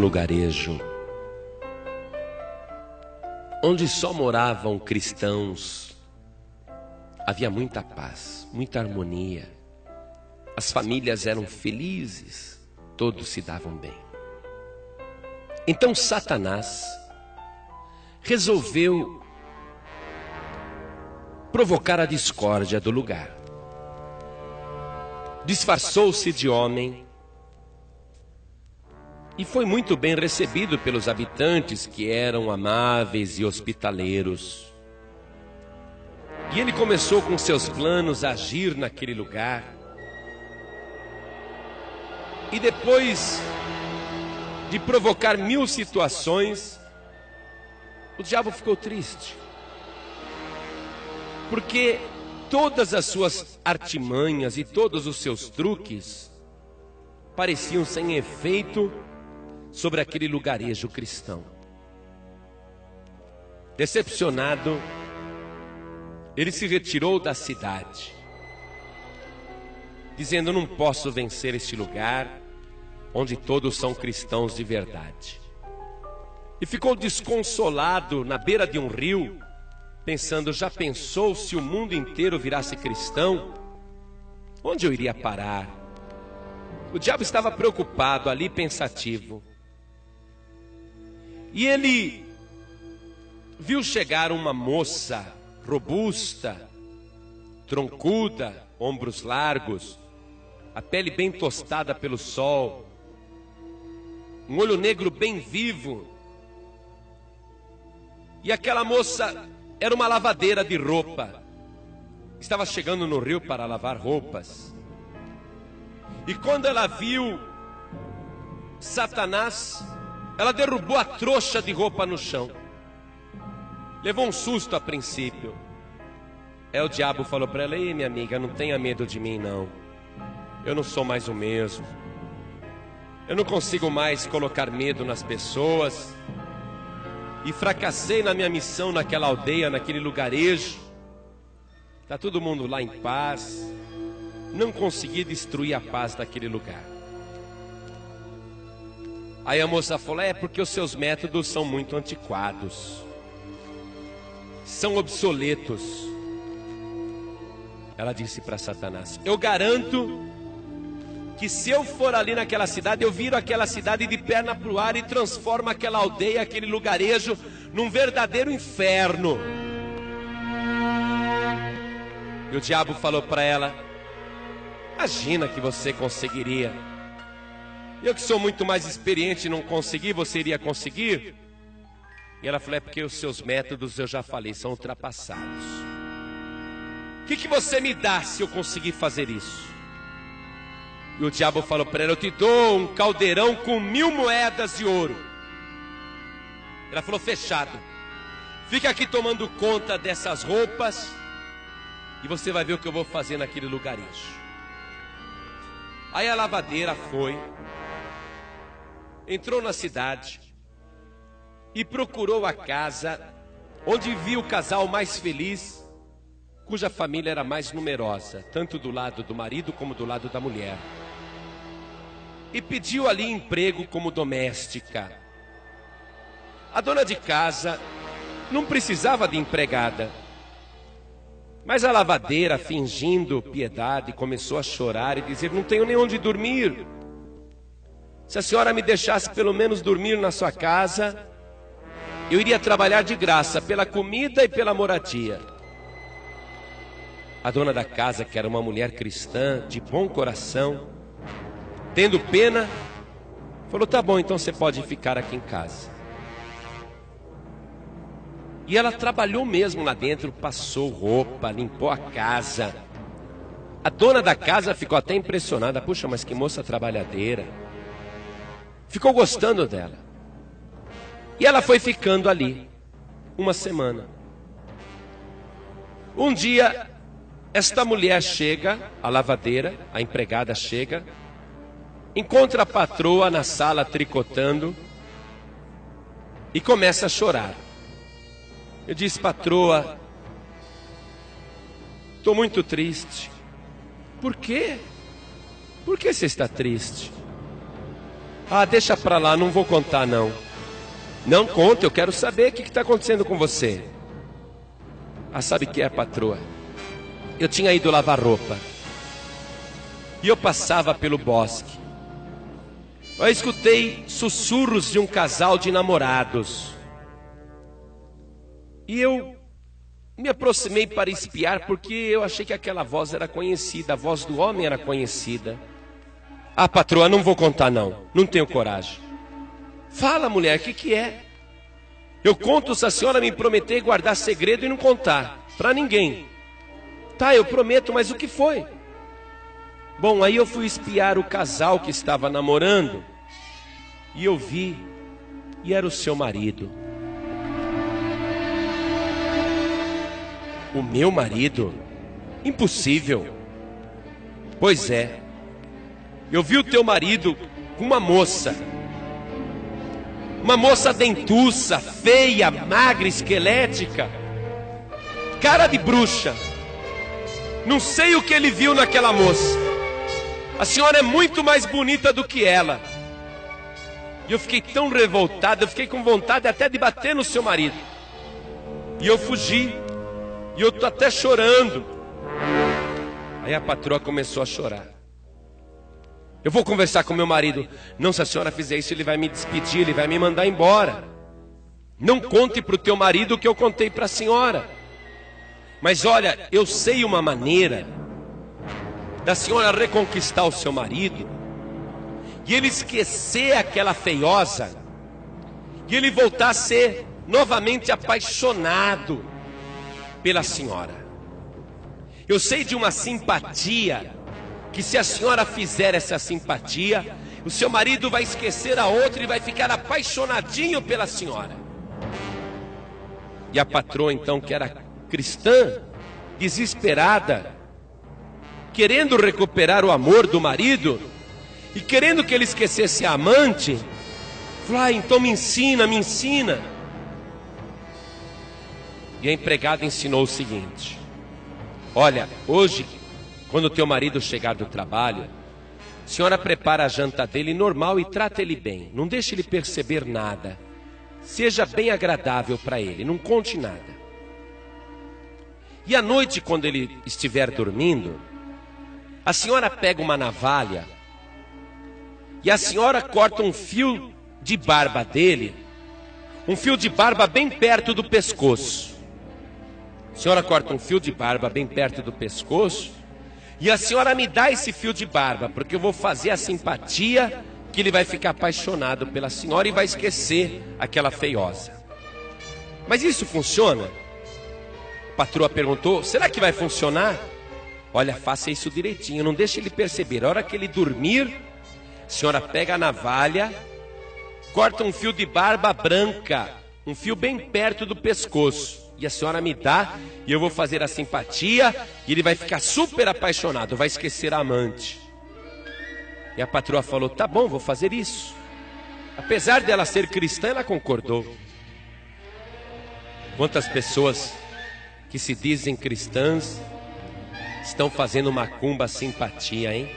lugarejo onde só moravam cristãos. Havia muita paz, muita harmonia. As famílias eram felizes, todos se davam bem. Então Satanás resolveu provocar a discórdia do lugar. Disfarçou-se de homem e foi muito bem recebido pelos habitantes, que eram amáveis e hospitaleiros. E ele começou com seus planos a agir naquele lugar. E depois de provocar 1000 situações, o diabo ficou triste. Porque todas as suas artimanhas e todos os seus truques pareciam sem efeito sobre aquele lugarejo cristão. Decepcionado, ele se retirou da cidade, dizendo: não posso vencer este lugar onde todos são cristãos de verdade. E ficou desconsolado na beira de um rio, pensando: já pensou se o mundo inteiro virasse cristão? Onde eu iria parar? O diabo estava preocupado ali, pensativo. E ele viu chegar uma moça robusta, troncuda, ombros largos, a pele bem tostada pelo sol, um olho negro bem vivo. E aquela moça era uma lavadeira de roupa. Estava chegando no rio para lavar roupas. E quando ela viu Satanás, ela derrubou a trouxa de roupa no chão. Levou um susto a princípio. O diabo falou para ela: ei, minha amiga, não tenha medo de mim não. Eu não sou mais o mesmo. Eu não consigo mais colocar medo nas pessoas. E fracassei na minha missão naquela aldeia, naquele lugarejo. Está todo mundo lá em paz. Não consegui destruir a paz daquele lugar. Aí a moça falou: é porque os seus métodos são muito antiquados, são obsoletos. Ela disse para Satanás: eu garanto que se eu for ali naquela cidade, eu viro aquela cidade de perna para o ar e transformo aquela aldeia, aquele lugarejo, num verdadeiro inferno. E o diabo falou para ela: imagina que você conseguiria. Eu que sou muito mais experiente e não consegui, você iria conseguir? E ela falou: é porque os seus métodos, eu já falei, são ultrapassados. O que você me dá se eu conseguir fazer isso? E o diabo falou para ela: eu te dou um caldeirão com 1000 moedas de ouro. Ela falou: fechado. Fica aqui tomando conta dessas roupas e você vai ver o que eu vou fazer naquele lugarejo. Aí a lavadeira foi, entrou na cidade e procurou a casa onde viu o casal mais feliz, cuja família era mais numerosa, tanto do lado do marido como do lado da mulher. E pediu ali emprego como doméstica. A dona de casa não precisava de empregada, mas a lavadeira, fingindo piedade, começou a chorar e dizer: não tenho nem onde dormir. Se a senhora me deixasse pelo menos dormir na sua casa, eu iria trabalhar de graça pela comida e pela moradia. A dona da casa, que era uma mulher cristã, de bom coração, tendo pena, falou: tá bom, então você pode ficar aqui em casa. E ela trabalhou mesmo lá dentro, passou roupa, limpou a casa. A dona da casa ficou até impressionada: puxa, mas que moça trabalhadeira. Ficou gostando dela. E ela foi ficando ali uma semana. Um dia, esta mulher chega, a lavadeira, a empregada chega, encontra a patroa na sala tricotando e começa a chorar. Eu disse: patroa, estou muito triste. Por quê? Por que você está triste? Ah, deixa pra lá, não vou contar não. Não conta, eu quero saber o que está acontecendo com você. Ah, sabe o que é, patroa? Eu tinha ido lavar roupa. E eu passava pelo bosque. Eu escutei sussurros de um casal de namorados. E eu me aproximei para espiar, porque eu achei que aquela voz era conhecida, a voz do homem era conhecida. Ah, patroa, não vou contar não, não tenho coragem. Fala, mulher, o que é? Eu conto se a senhora me prometer guardar segredo e não contar para ninguém. Tá, eu prometo, mas o que foi? Bom, aí eu fui espiar o casal que estava namorando. E eu vi, e era o seu marido. O meu marido? Impossível. Pois é. Eu vi o teu marido com uma moça. Uma moça dentuça, feia, magra, esquelética. Cara de bruxa. Não sei o que ele viu naquela moça. A senhora é muito mais bonita do que ela. E eu fiquei tão revoltado, eu fiquei com vontade até de bater no seu marido. E eu fugi. E eu tô até chorando. Aí a patroa começou a chorar. Eu vou conversar com meu marido. Não, se a senhora fizer isso, ele vai me despedir, ele vai me mandar embora. Não conte para o teu marido o que eu contei para a senhora. Mas olha, eu sei uma maneira da senhora reconquistar o seu marido e ele esquecer aquela feiosa e ele voltar a ser novamente apaixonado pela senhora. Eu sei de uma simpatia que, se a senhora fizer essa simpatia, o seu marido vai esquecer a outra e vai ficar apaixonadinho pela senhora. E a patroa, então, que era cristã, desesperada, querendo recuperar o amor do marido e querendo que ele esquecesse a amante, falou: ah, então me ensina, me ensina. E a empregada ensinou o seguinte: olha, hoje, quando o teu marido chegar do trabalho, a senhora prepara a janta dele normal e trata ele bem. Não deixe ele perceber nada. Seja bem agradável para ele, não conte nada. E à noite, quando ele estiver dormindo, a senhora pega uma navalha e a senhora corta um fio de barba dele, um fio de barba bem perto do pescoço. A senhora corta um fio de barba bem perto do pescoço e a senhora me dá esse fio de barba, porque eu vou fazer a simpatia que ele vai ficar apaixonado pela senhora e vai esquecer aquela feiosa. Mas isso funciona? A patroa perguntou: será que vai funcionar? Olha, faça isso direitinho, não deixe ele perceber. A hora que ele dormir, a senhora pega a navalha, corta um fio de barba branca, um fio bem perto do pescoço, e a senhora me dá, e eu vou fazer a simpatia, e ele vai ficar super apaixonado, vai esquecer a amante. E a patroa falou: tá bom, vou fazer isso. Apesar dela ser cristã, ela concordou. Quantas pessoas que se dizem cristãs estão fazendo macumba simpatia, hein?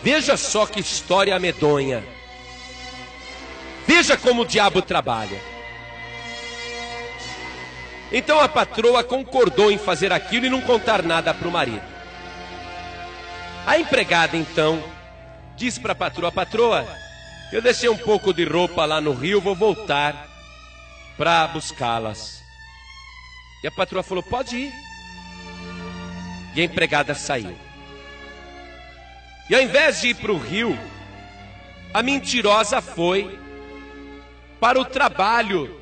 Veja só que história medonha. Veja como o diabo trabalha. Então a patroa concordou em fazer aquilo e não contar nada para o marido. A empregada então disse para a patroa: patroa, eu deixei um pouco de roupa lá no rio, vou voltar para buscá-las. E a patroa falou: pode ir. E a empregada saiu. E ao invés de ir para o rio, a mentirosa foi para o trabalho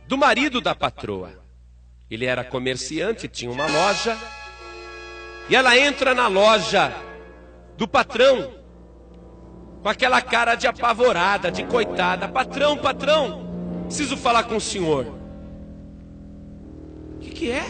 do marido da patroa. Ele era comerciante, tinha uma loja. E ela entra na loja do patrão com aquela cara de apavorada, de coitada. Patrão, patrão, preciso falar com o senhor. O que é?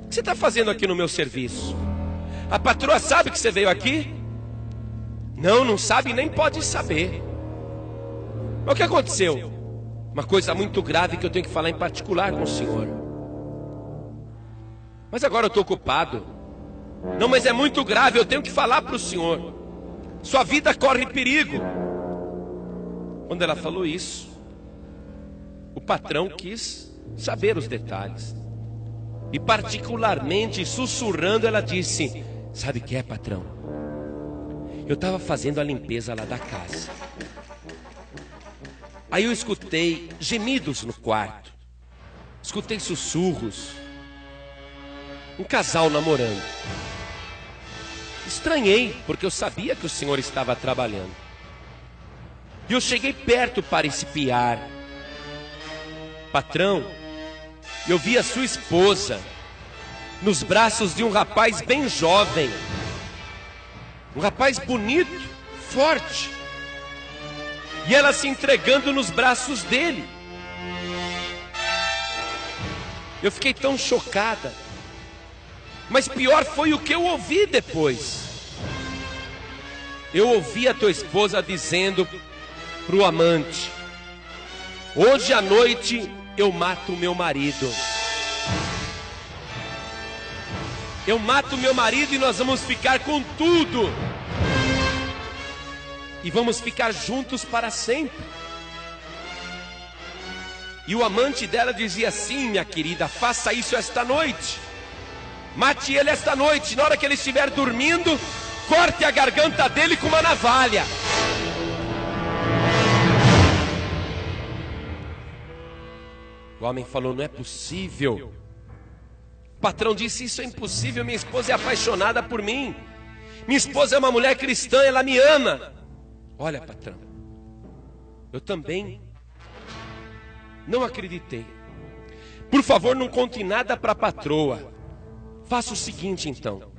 O que você está fazendo aqui no meu serviço? A patroa sabe que você veio aqui? Não, não sabe, nem pode saber. Mas o que aconteceu? Uma coisa muito grave que eu tenho que falar em particular com o senhor. Mas agora eu estou ocupado. Não, mas é muito grave, eu tenho que falar para o senhor. Sua vida corre perigo. Quando ela falou isso, o patrão quis saber os detalhes. E particularmente sussurrando, ela disse: sabe o que é, patrão? Eu estava fazendo a limpeza lá da casa. Aí eu escutei gemidos no quarto. Escutei sussurros. Um casal namorando. Estranhei, porque eu sabia que o senhor estava trabalhando. E eu cheguei perto para espiar. Patrão, eu vi a sua esposa nos braços de um rapaz bem jovem. Um rapaz bonito, forte. E ela se entregando nos braços dele. Eu fiquei tão chocada. Mas pior foi o que eu ouvi depois. Eu ouvi a tua esposa dizendo para o amante: hoje à noite eu mato o meu marido. Eu mato o meu marido e nós vamos ficar com tudo. E vamos ficar juntos para sempre. E o amante dela dizia: sim, minha querida, faça isso esta noite. Mate ele esta noite. Na hora que ele estiver dormindo, corte a garganta dele com uma navalha. O homem falou: não é possível. O patrão disse: isso é impossível, minha esposa é apaixonada por mim. Minha esposa é uma mulher cristã, ela me ama. Olha, patrão, eu também não acreditei. Por favor, não conte nada para a patroa. Faça o seguinte então.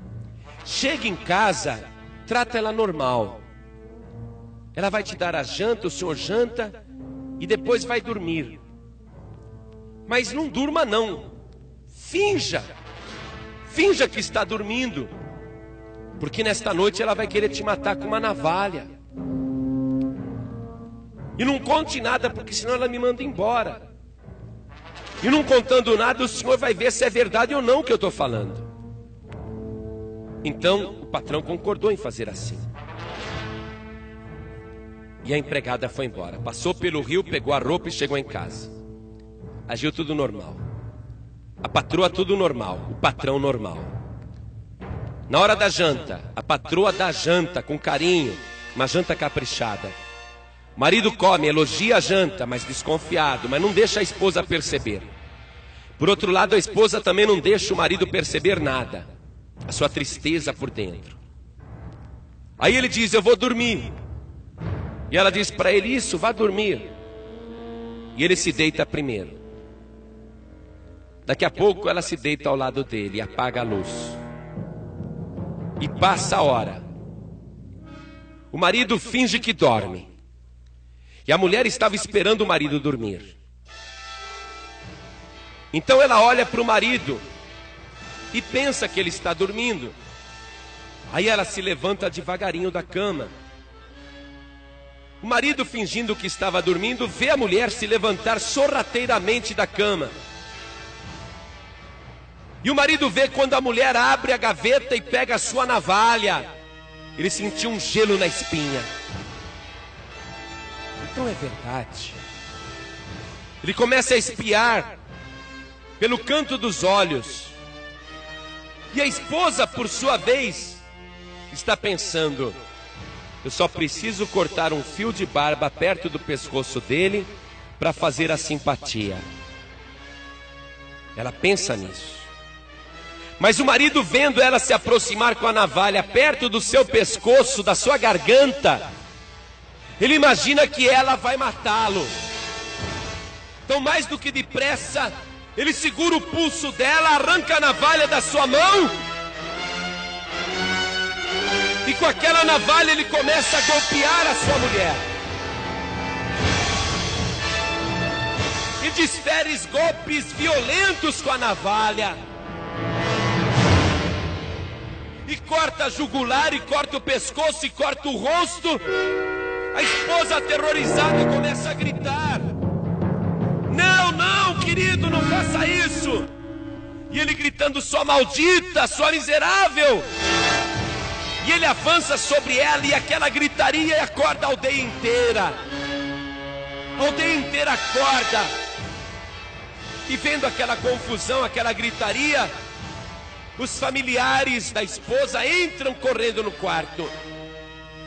Chega em casa, trata ela normal. Ela vai te dar a janta, o senhor janta e depois vai dormir. Mas não durma não. Finja que está dormindo. Porque nesta noite ela vai querer te matar com uma navalha. E não conte nada, porque senão ela me manda embora. E não contando nada, o senhor vai ver se é verdade ou não o que eu estou falando. Então o patrão concordou em fazer assim. E a empregada foi embora. Passou pelo rio, pegou a roupa e chegou em casa. Agiu tudo normal. A patroa tudo normal. O patrão normal. Na hora da janta, a patroa dá janta com carinho. Uma janta caprichada. O marido come, elogia a janta, mas desconfiado. Mas não deixa a esposa perceber. Por outro lado, a esposa também não deixa o marido perceber nada. A sua tristeza por dentro. Aí ele diz: eu vou dormir. E ela diz para ele: isso, vá dormir. E ele se deita primeiro. Daqui a pouco ela se deita ao lado dele e apaga a luz. E passa a hora. O marido finge que dorme. E a mulher estava esperando o marido dormir. Então ela olha para o marido e pensa que ele está dormindo. Aí ela se levanta devagarinho da cama. O marido, fingindo que estava dormindo, vê a mulher se levantar sorrateiramente da cama. E o marido vê quando a mulher abre a gaveta e pega a sua navalha. Ele sentiu um gelo na espinha. Então é verdade. Ele começa a espiar pelo canto dos olhos. E a esposa, por sua vez, está pensando: eu só preciso cortar um fio de barba perto do pescoço dele para fazer a simpatia. Ela pensa nisso. Mas o marido, vendo ela se aproximar com a navalha perto do seu pescoço, da sua garganta, ele imagina que ela vai matá-lo. Então, mais do que depressa, ele segura o pulso dela, arranca a navalha da sua mão. E com aquela navalha ele começa a golpear a sua mulher. E desfere golpes violentos com a navalha. E corta a jugular, e corta o pescoço, e corta o rosto. A esposa, aterrorizada, começa a gritar: não, não, querido, não faça isso. E ele gritando: sua maldita, sua miserável. E ele avança sobre ela, e aquela gritaria acorda a aldeia inteira. A aldeia inteira acorda. E vendo aquela confusão, aquela gritaria, os familiares da esposa entram correndo no quarto.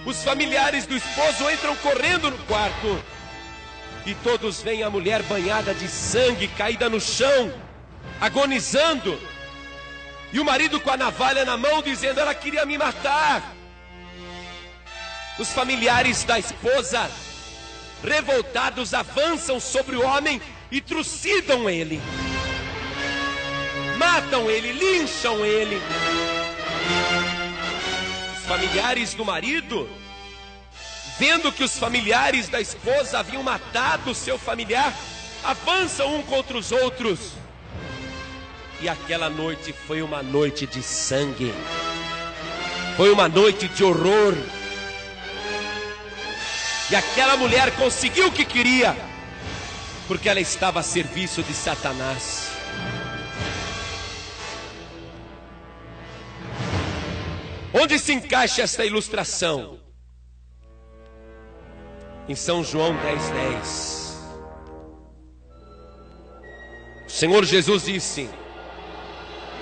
Os familiares do esposo entram correndo no quarto. E todos veem a mulher banhada de sangue, caída no chão, agonizando. E o marido com a navalha na mão, dizendo: ela queria me matar. Os familiares da esposa, revoltados, avançam sobre o homem e trucidam ele. Matam ele, lincham ele. Os familiares do marido, vendo que os familiares da esposa haviam matado o seu familiar, avançam um contra os outros. E aquela noite foi uma noite de sangue. Foi uma noite de horror. E aquela mulher conseguiu o que queria, porque ela estava a serviço de Satanás. Onde se encaixa esta ilustração? Em São João 10:10. O Senhor Jesus disse: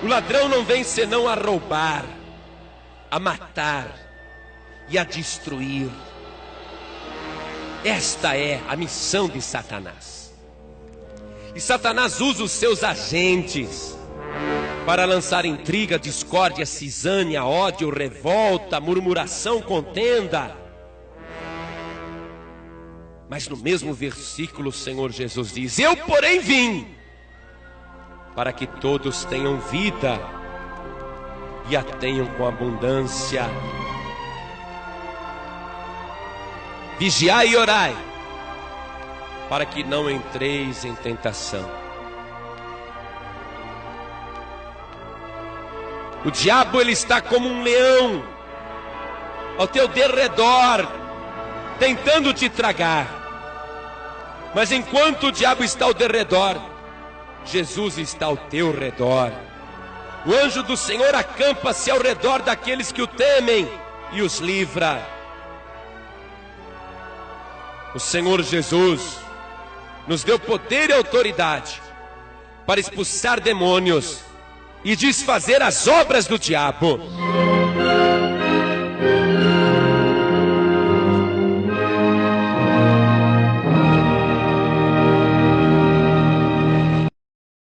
o ladrão não vem senão a roubar, a matar e a destruir. Esta é a missão de Satanás. E Satanás usa os seus agentes para lançar intriga, discórdia, cisânia, ódio, revolta, murmuração, contenda. Mas no mesmo versículo o Senhor Jesus diz: eu, porém, vim para que todos tenham vida e a tenham com abundância. Vigiai e orai, para que não entreis em tentação. O diabo, ele está como um leão ao teu derredor, tentando te tragar. Mas enquanto o diabo está ao derredor, Jesus está ao teu redor. O anjo do Senhor acampa-se ao redor daqueles que o temem e os livra. O Senhor Jesus nos deu poder e autoridade para expulsar demônios e desfazer as obras do diabo.